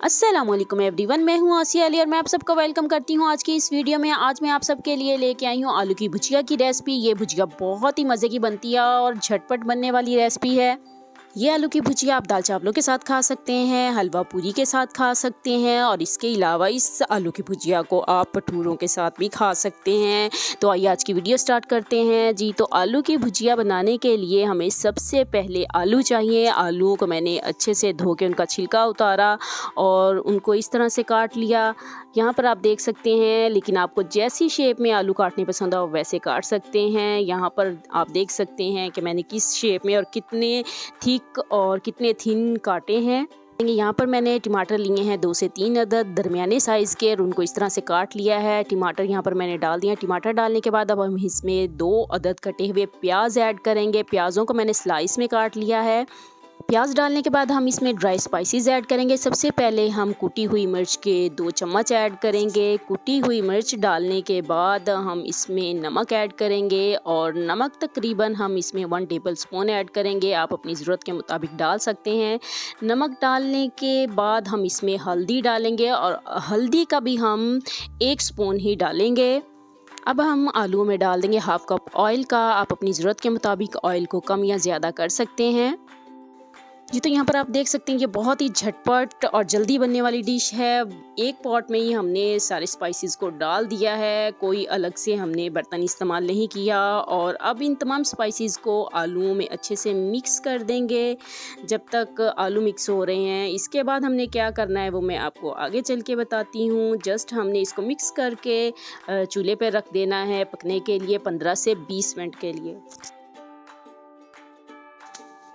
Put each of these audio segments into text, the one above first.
अस्सलामुअलैकुम एवरीवन, मैं हूं आसिया अली और मैं आप सबको वेलकम करती हूं आज की इस वीडियो में। आज मैं आप सबके लिए लेके आई हूं आलू की भुजिया की रेसिपी। ये भुजिया बहुत ही मज़े की बनती है और झटपट बनने वाली रेसिपी है। ये आलू की भुजिया आप दाल चावलों के साथ खा सकते हैं, हलवा पूरी के साथ खा सकते हैं और इसके अलावा इस आलू की भुजिया को आप भटूरों के साथ भी खा सकते हैं। तो आइए आज की वीडियो स्टार्ट करते हैं जी। तो आलू की भुजिया बनाने के लिए हमें सबसे पहले आलू चाहिए। आलूओं को मैंने अच्छे से धो के उनका छिलका उतारा और उनको इस तरह से काट लिया। यहाँ पर आप देख सकते हैं, लेकिन आपको जैसी शेप में आलू काटने पसंद हो वैसे काट सकते हैं। यहाँ पर आप देख सकते हैं कि मैंने किस शेप में और कितने थिक और कितने थिन काटे हैं। यहाँ पर मैंने टमाटर लिए हैं 2 से 3 अदद दरमियाने साइज़ के और उनको इस तरह से काट लिया है। टमाटर यहाँ पर मैंने डाल दिया। टमाटर डालने के बाद अब हम इसमें 2 अदद कटे हुए प्याज ऐड करेंगे। प्याज़ों को मैंने स्लाइस में काट लिया है। प्याज डालने के बाद हम इसमें ड्राई स्पाइसेस ऐड करेंगे। सबसे पहले हम कुटी हुई मिर्च के 2 चम्मच ऐड करेंगे। कुटी हुई मिर्च डालने के बाद हम इसमें नमक ऐड करेंगे और नमक तकरीबन हम इसमें 1 टेबलस्पून ऐड करेंगे। आप अपनी ज़रूरत के मुताबिक डाल सकते हैं। नमक डालने के बाद हम इसमें हल्दी डालेंगे और हल्दी का भी हम 1 स्पून ही डालेंगे। अब हम आलूओं में डाल देंगे 1/2 कप ऑयल का। आप अपनी ज़रूरत के मुताबिक ऑयल को कम या ज़्यादा कर सकते हैं जी। तो यहाँ पर आप देख सकते हैं ये बहुत ही झटपट और जल्दी बनने वाली डिश है। एक पॉट में ही हमने सारे स्पाइसेस को डाल दिया है, कोई अलग से हमने बर्तन इस्तेमाल नहीं किया। और अब इन तमाम स्पाइसेस को आलूओं में अच्छे से मिक्स कर देंगे जब तक आलू मिक्स हो रहे हैं। इसके बाद हमने क्या करना है वो मैं आपको आगे चल के बताती हूँ। जस्ट हमने इसको मिक्स करके चूल्हे पर रख देना है पकने के लिए 15 से 20 मिनट के लिए।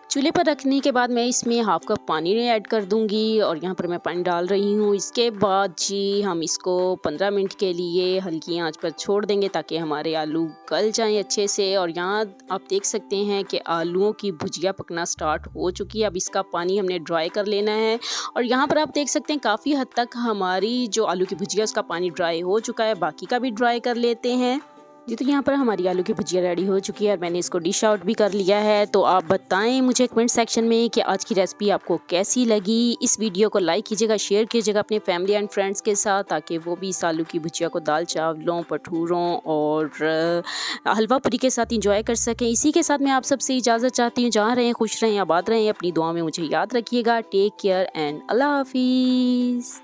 चूल्हे पर रखने के बाद मैं इसमें 1/2 कप पानी ऐड कर दूंगी और यहाँ पर मैं पानी डाल रही हूँ। इसके बाद जी हम इसको 15 मिनट के लिए हल्की आंच पर छोड़ देंगे ताकि हमारे आलू गल जाएं अच्छे से। और यहाँ आप देख सकते हैं कि आलूओं की भुजिया पकना स्टार्ट हो चुकी है। अब इसका पानी हमने ड्राई कर लेना है और यहाँ पर आप देख सकते हैं काफ़ी हद तक हमारी जो आलू की भुजिया उसका पानी ड्राई हो चुका है। बाकी का भी ड्राई कर लेते हैं जी। तो यहाँ पर हमारी आलू की भुजिया रेडी हो चुकी है और मैंने इसको डिश आउट भी कर लिया है। तो आप बताएं मुझे कमेंट सेक्शन में कि आज की रेसिपी आपको कैसी लगी। इस वीडियो को लाइक कीजिएगा, शेयर कीजिएगा अपने फैमिली एंड फ्रेंड्स के साथ ताकि वो भी इस आलू की भुजिया को दाल चावलों, भटूरों और हलवा पूरी के साथ इंजॉय कर सकें। इसी के साथ मैं आप सबसे इजाज़त चाहती हूँ। जहाँ रहें खुश रहें, आबाद रहें, अपनी दुआ में मुझे याद रखिएगा। टेक केयर एंड अल्लाह हाफिज़।